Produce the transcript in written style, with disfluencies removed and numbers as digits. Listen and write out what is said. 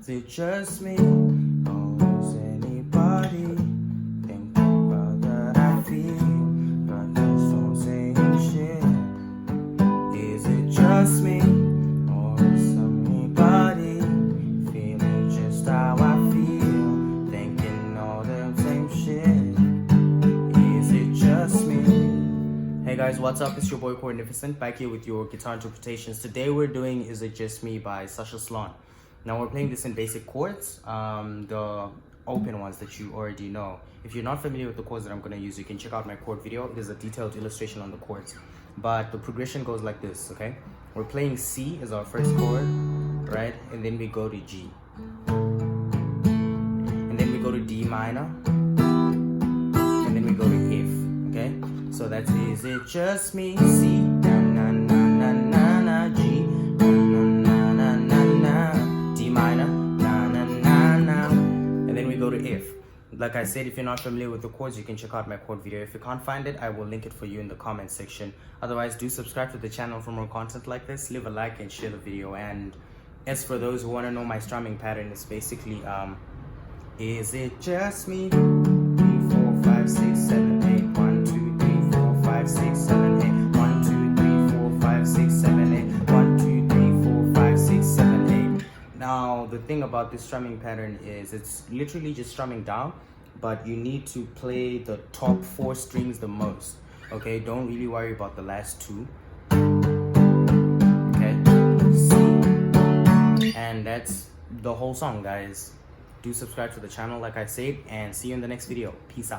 Is it just me? Or is anybody thinking about that I feel? But just don't say shit. Is it just me? Or is anybody feeling just how I feel? Thinking all the same shit. Is it just me? Hey guys, what's up? It's your boy Chordnificent back here with your guitar interpretations. Today we're doing Is It Just Me by Sasha Sloan. Now we're playing this in basic chords, the open ones that you already know. If you're not familiar with the chords that I'm going to use, you can check out my chord video. There's a detailed illustration on the chords. But the progression goes like this, okay? We're playing C as our first chord, right? And then we go to G. And then we go to D minor. And then we go to F, okay? So that's Is It Just Me? C, na na na na na na, G, na na na na na, D minor, na na na na, and then we go to F. Like I said, if you're not familiar with the chords, you can check out my chord video. If you can't find it, I will link it for you in the comment section. Otherwise, do subscribe to the channel for more content like this. Leave a like and share the video. And as for those who want to know my strumming pattern, it's basically is it just me? 3, 4, 5, 6, 7, 8. 1, 2, 3, 4, 5, 6, 7, 8. 1, 2, 3, 4, 5, 6, 7, 8. 1, 2, 3, 4, 5, 6, 7, 8. Now, the thing about this strumming pattern is it's literally just strumming down, but you need to play the top 4 strings the most. Okay, don't really worry about the last 2. Okay, C. And that's the whole song, guys. Do subscribe to the channel, like I said, and see you in the next video. Peace out.